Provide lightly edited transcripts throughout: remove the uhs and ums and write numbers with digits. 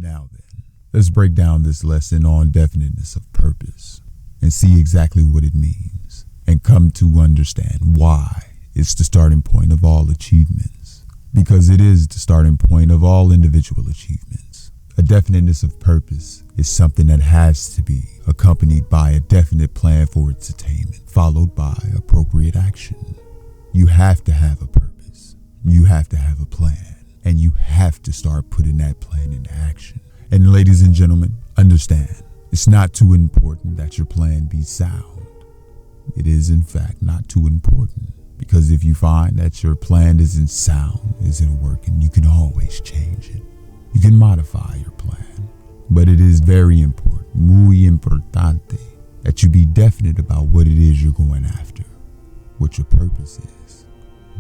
Now then, let's break down this lesson on definiteness of purpose and see exactly what it means and come to understand why it's the starting point of all achievements, because it is the starting point of all individual achievements. A definiteness of purpose is something that has to be accompanied by a definite plan for its attainment, followed by appropriate action. You have to have a purpose, you have to have a plan, and you have to start putting that plan into action. And ladies and gentlemen, understand, it's not too important that your plan be sound. It is in fact not too important, because if you find that your plan isn't sound, isn't working, you can always change it. You can modify your plan, but it is very important, muy importante, that you be definite about what it is you're going after, what your purpose is.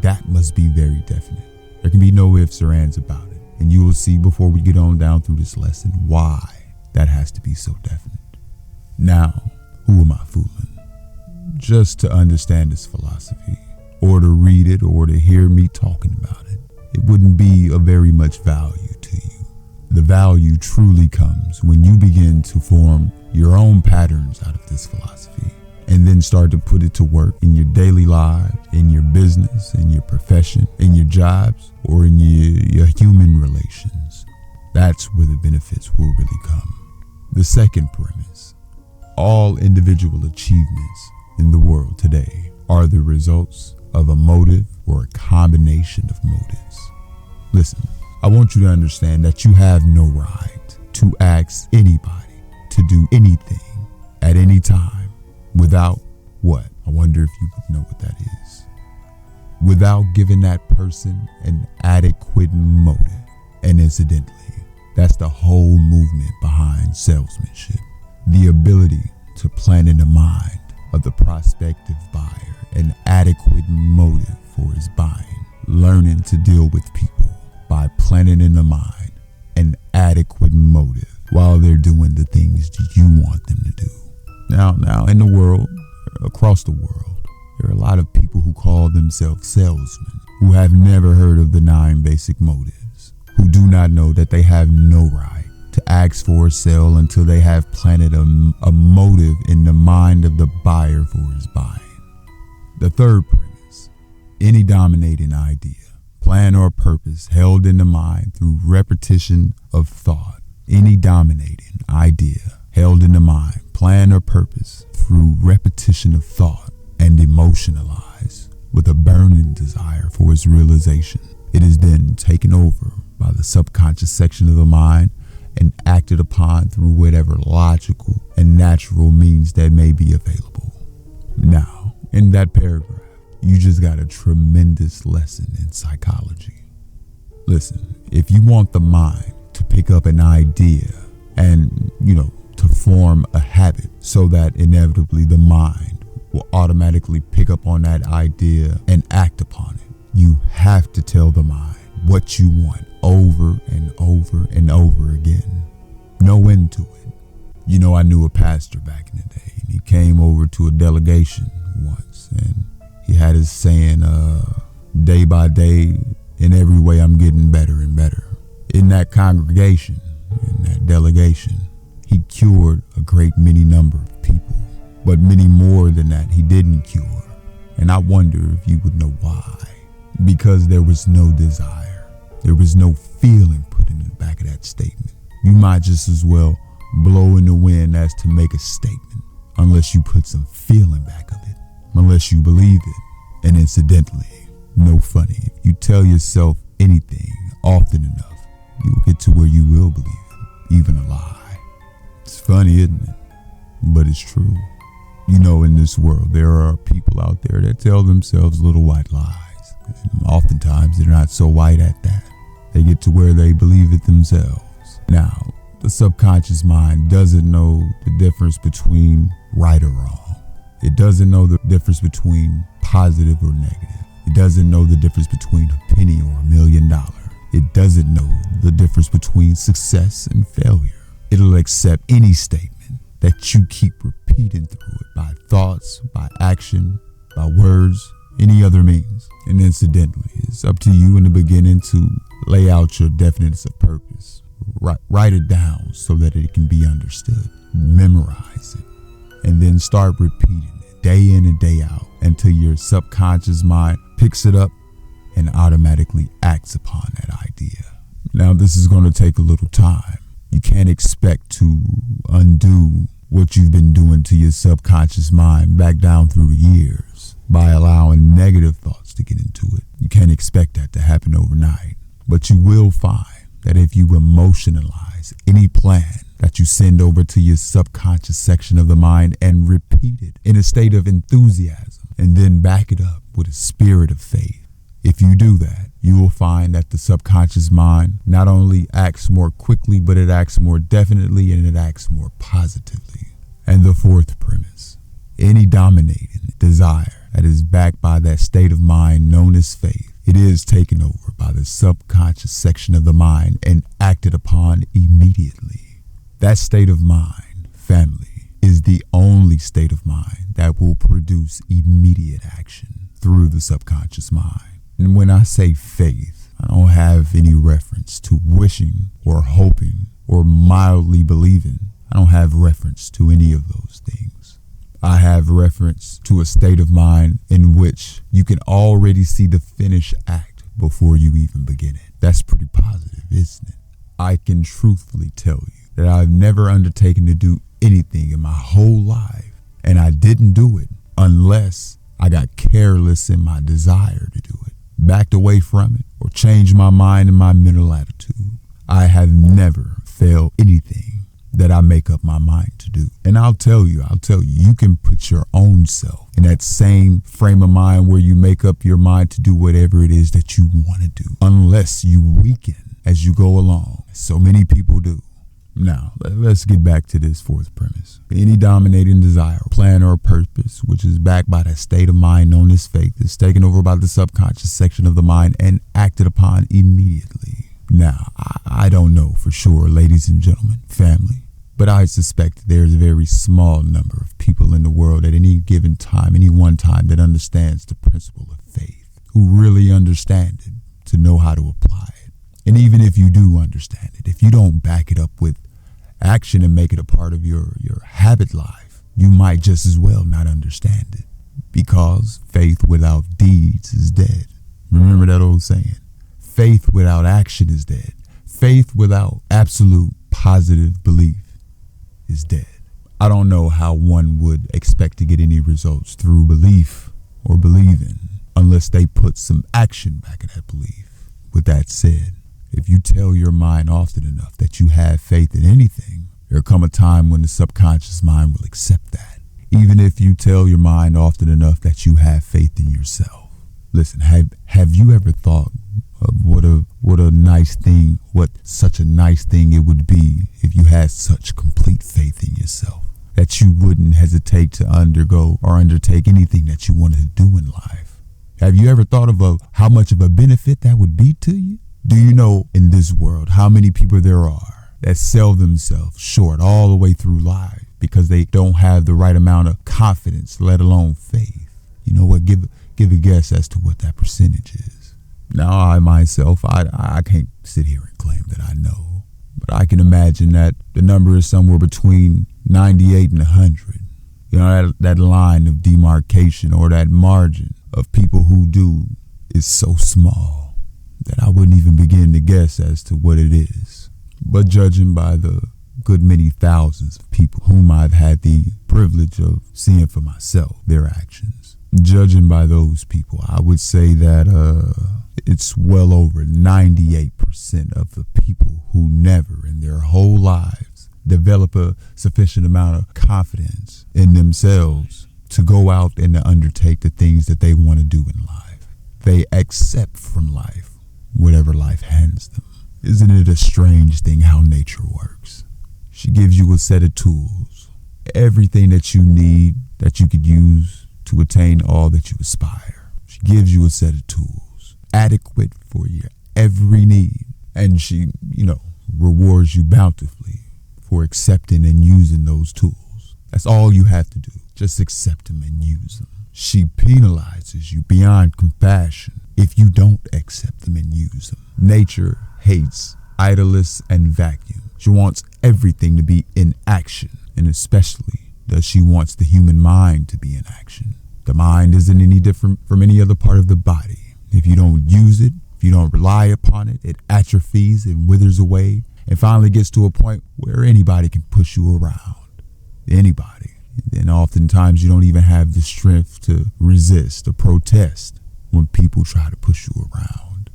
That must be very definite. There can be no ifs or ands about it, and you will see before we get on down through this lesson why that has to be so definite. Now, who am I fooling? Just to understand this philosophy, or to read it, or to hear me talking about it, it wouldn't be of very much value to you. The value truly comes when you begin to form your own patterns out of this philosophy and then start to put it to work in your daily lives, in your business, in your profession, in your jobs, or in your human relations. That's where the benefits will really come. The second premise, all individual achievements in the world today are the results of a motive or a combination of motives. Listen, I want you to understand that you have no right to ask anybody to do anything at any time without what? I wonder if you would know what that is. Without giving that person an adequate motive. And incidentally, that's the whole movement behind salesmanship. The ability to plant in the mind of the prospective buyer an adequate motive for his buying. Learning to deal with people by planting in the mind an adequate motive while they're doing the things you want them to do. Now, in the world, across the world, there are a lot of people who call themselves salesmen, who have never heard of the 9 basic motives, who do not know that they have no right to ask for a sale until they have planted a motive in the mind of the buyer for his buying. The third premise, any dominating idea, plan, or purpose held in the mind through repetition of thought. Any dominating idea held in the mind, plan, or purpose through repetition of thought and emotionalized with a burning desire for its realization. It is then taken over by the subconscious section of the mind and acted upon through whatever logical and natural means that may be available. Now, in that paragraph, you just got a tremendous lesson in psychology. Listen, if you want the mind to pick up an idea and, to form a habit so that inevitably the mind will automatically pick up on that idea and act upon it, you have to tell the mind what you want over and over and over again. No end to it. I knew a pastor back in the day, and he came over to a delegation once, and he had his saying, day by day, in every way I'm getting better and better. In that congregation, in that delegation, he cured a great many number of people, but many more than that he didn't cure. And I wonder if you would know why. Because there was no desire. There was no feeling put in the back of that statement. You might just as well blow in the wind as to make a statement, unless you put some feeling back of it, unless you believe it. And incidentally, no funny, if you tell yourself anything often enough, you'll get to where you will believe it, even a lie. It's funny, isn't it? But it's true. In this world, there are people out there that tell themselves little white lies. And oftentimes, they're not so white at that. They get to where they believe it themselves. Now, the subconscious mind doesn't know the difference between right or wrong. It doesn't know the difference between positive or negative. It doesn't know the difference between a penny or $1 million. It doesn't know the difference between success and failure. It'll accept any statement that you keep repeating through it by thoughts, by action, by words, any other means. And incidentally, it's up to you in the beginning to lay out your definiteness of purpose, write it down so that it can be understood. Memorize it. And then start repeating it day in and day out until your subconscious mind picks it up and automatically acts upon that idea. Now, this is going to take a little time. You can't expect to undo what you've been doing to your subconscious mind back down through the years by allowing negative thoughts to get into it. You can't expect that to happen overnight. But you will find that if you emotionalize any plan that you send over to your subconscious section of the mind and repeat it in a state of enthusiasm and then back it up with a spirit of faith, if you do that, you will find that the subconscious mind not only acts more quickly, but it acts more definitely and it acts more positively. And the fourth premise, any dominating desire that is backed by that state of mind known as faith, it is taken over by the subconscious section of the mind and acted upon immediately. That state of mind, family, is the only state of mind that will produce immediate action through the subconscious mind. And when I say faith, I don't have any reference to wishing or hoping or mildly believing. I don't have reference to any of those things. I have reference to a state of mind in which you can already see the finished act before you even begin it. That's pretty positive, isn't it? I can truthfully tell you that I've never undertaken to do anything in my whole life, and I didn't do it unless I got careless in my desire to do it, backed away from it, or changed my mind and my mental attitude. I have never failed anything that I make up my mind to do. And I'll tell you, you can put your own self in that same frame of mind where you make up your mind to do whatever it is that you want to do, unless you weaken as you go along. So many people do. Now, let's get back to this fourth premise. Any dominating desire, plan, or purpose, which is backed by that state of mind known as faith, is taken over by the subconscious section of the mind and acted upon immediately. Now, I don't know for sure, ladies and gentlemen, family, but I suspect there's a very small number of people in the world at any given time, any one time, that understands the principle of faith, who really understand it to know how to apply it. And even if you do understand it, if you don't back it up with action and make it a part of your habit life, you might just as well not understand it, because faith without deeds is dead. Remember that old saying? Faith without action is dead. Faith without absolute positive belief is dead. I don't know how one would expect to get any results through belief or believing unless they put some action back at that belief. With that said, if you tell your mind often enough that you have faith in anything, there'll come a time when the subconscious mind will accept that. Even if you tell your mind often enough that you have faith in yourself. Listen, have you ever thought of what such a nice thing it would be if you had such complete faith in yourself that you wouldn't hesitate to undergo or undertake anything that you wanted to do in life? Have you ever thought of how much of a benefit that would be to you? Do you know in this world how many people there are that sell themselves short all the way through life because they don't have the right amount of confidence, let alone faith? You know what? Give a guess as to what that percentage is. Now, I myself, I can't sit here and claim that I know, but I can imagine that the number is somewhere between 98 and 100. You know, that line of demarcation or that margin of people who do is so small that I wouldn't even begin to guess as to what it is. But judging by the good many thousands of people whom I've had the privilege of seeing for myself, their actions, judging by those people, I would say that it's well over 98% of the people who never in their whole lives develop a sufficient amount of confidence in themselves to go out and to undertake the things that they want to do in life. They accept from life whatever life hands them. Isn't it a strange thing how nature works? She gives you a set of tools, everything that you need that you could use to attain all that you aspire. She gives you a set of tools, adequate for your every need. And she, rewards you bountifully for accepting and using those tools. That's all you have to do. Just accept them and use them. She penalizes you beyond compassion if you don't accept them and use them. Nature hates idlest and vacuum. She wants everything to be in action, and especially does she wants the human mind to be in action. The mind isn't any different from any other part of the body. If you don't use it, if you don't rely upon it, it atrophies and withers away and finally gets to a point where anybody can push you around. Anybody. And oftentimes you don't even have the strength to resist or protest when people try to push you around.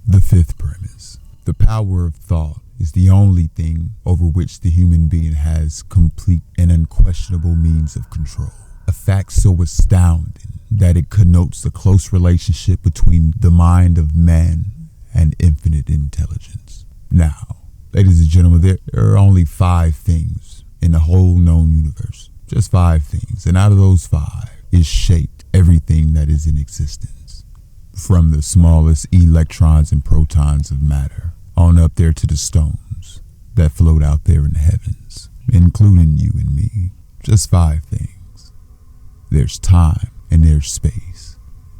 The fifth premise. The power of thought is the only thing over which the human being has complete and unquestionable means of control. A fact so astounding that it connotes a close relationship between the mind of man and infinite intelligence. Now, ladies and gentlemen, there are only 5 things in the whole known universe. Just 5 things. And out of those 5 is shaped everything that is in existence. From the smallest electrons and protons of matter on up there to the stones that float out there in the heavens, including you and me. Just 5 things. There's time and there's space.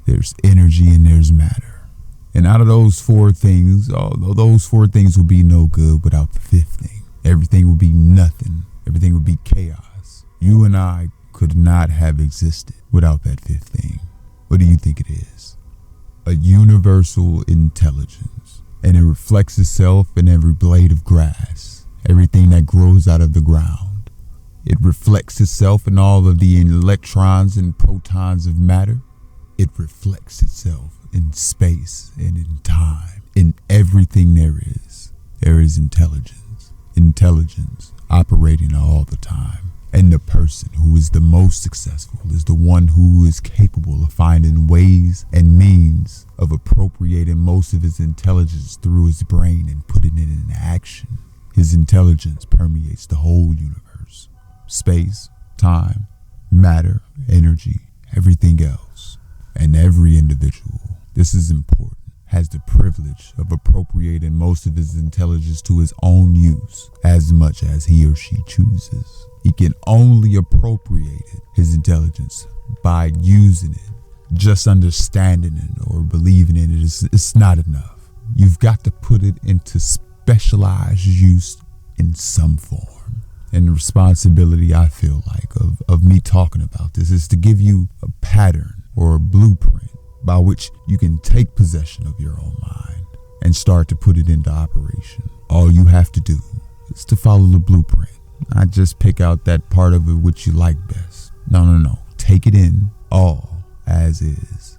There's energy and there's matter. And out of those 4 things, although those 4 things would be no good without the 5th thing. Everything would be nothing. Everything would be chaos. You and I could not have existed without that 5th thing. What do you think it is? A universal intelligence. And it reflects itself in every blade of grass, everything that grows out of the ground. It reflects itself in all of the electrons and protons of matter. It reflects itself in space and in time. In everything there is intelligence. Intelligence operating all the time. And the person who is the most successful is the one who is capable of finding ways and means of appropriating most of his intelligence through his brain and putting it in action. His intelligence permeates the whole universe. Space, time, matter, energy, everything else. And every individual, this is important, has the privilege of appropriating most of his intelligence to his own use as much as he or she chooses. He can only appropriate his intelligence by using it. Just understanding it or believing in it is not enough. You've got to put it into specialized use in some form. And the responsibility, I feel like, of me talking about this is to give you a pattern or a blueprint by which you can take possession of your own mind and start to put it into operation. All you have to do is to follow the blueprint. Not just pick out that part of it which you like best. No. Take it in all as is.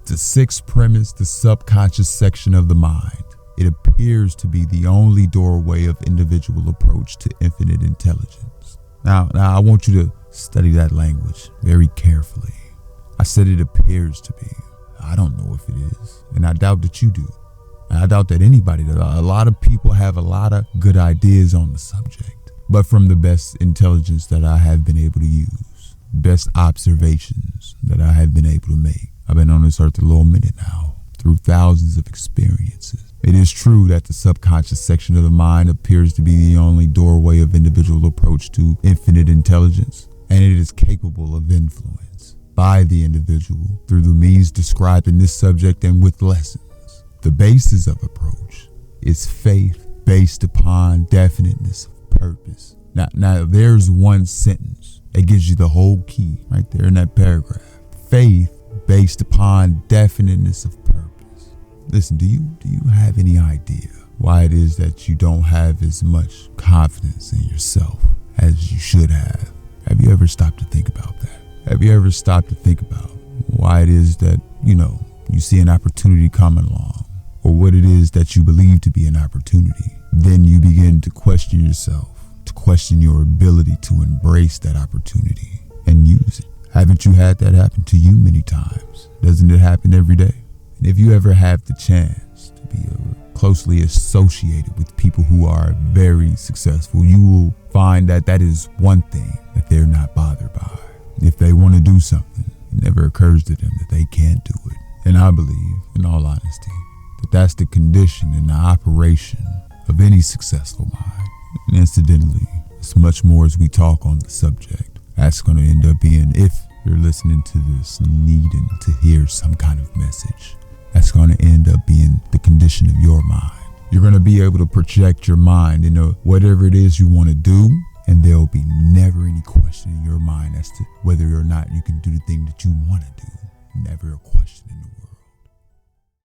The 6th premise, the subconscious section of the mind. It appears to be the only doorway of individual approach to infinite intelligence. Now I want you to study that language very carefully. I said it appears to be. I don't know if it is, and I doubt that you do. And I doubt that anybody does. A lot of people have a lot of good ideas on the subject, but from the best intelligence that I have been able to use, best observations that I have been able to make. I've been on this earth a little minute now, through thousands of experiences. It is true that the subconscious section of the mind appears to be the only doorway of individual approach to infinite intelligence, and it is capable of influence by the individual through the means described in this subject and with lessons. The basis of approach is faith based upon definiteness of purpose. Now there's one sentence that gives you the whole key right there in that paragraph. Faith based upon definiteness of purpose. Listen, do you have any idea why it is that you don't have as much confidence in yourself as you should have? Have you ever stopped to think about that? Have you ever stopped to think about why it is that, you see an opportunity coming along, or what it is that you believe to be an opportunity? Then you begin to question yourself, to question your ability to embrace that opportunity and use it. Haven't you had that happen to you many times? Doesn't it happen every day? And if you ever have the chance to be closely associated with people who are very successful, you will find that that is one thing that they're not bothered by. If they want to do something, it never occurs to them that they can't do it. And I believe, in all honesty, that that's the condition and the operation of any successful mind. And incidentally, as much more as we talk on the subject, that's going to end up being, if you're listening to this needing to hear some kind of message, that's going to end up being the condition of your mind. You're going to be able to project your mind into whatever it is you want to do, and there'll be never any question in your mind as to whether or not you can do the thing that you want to do.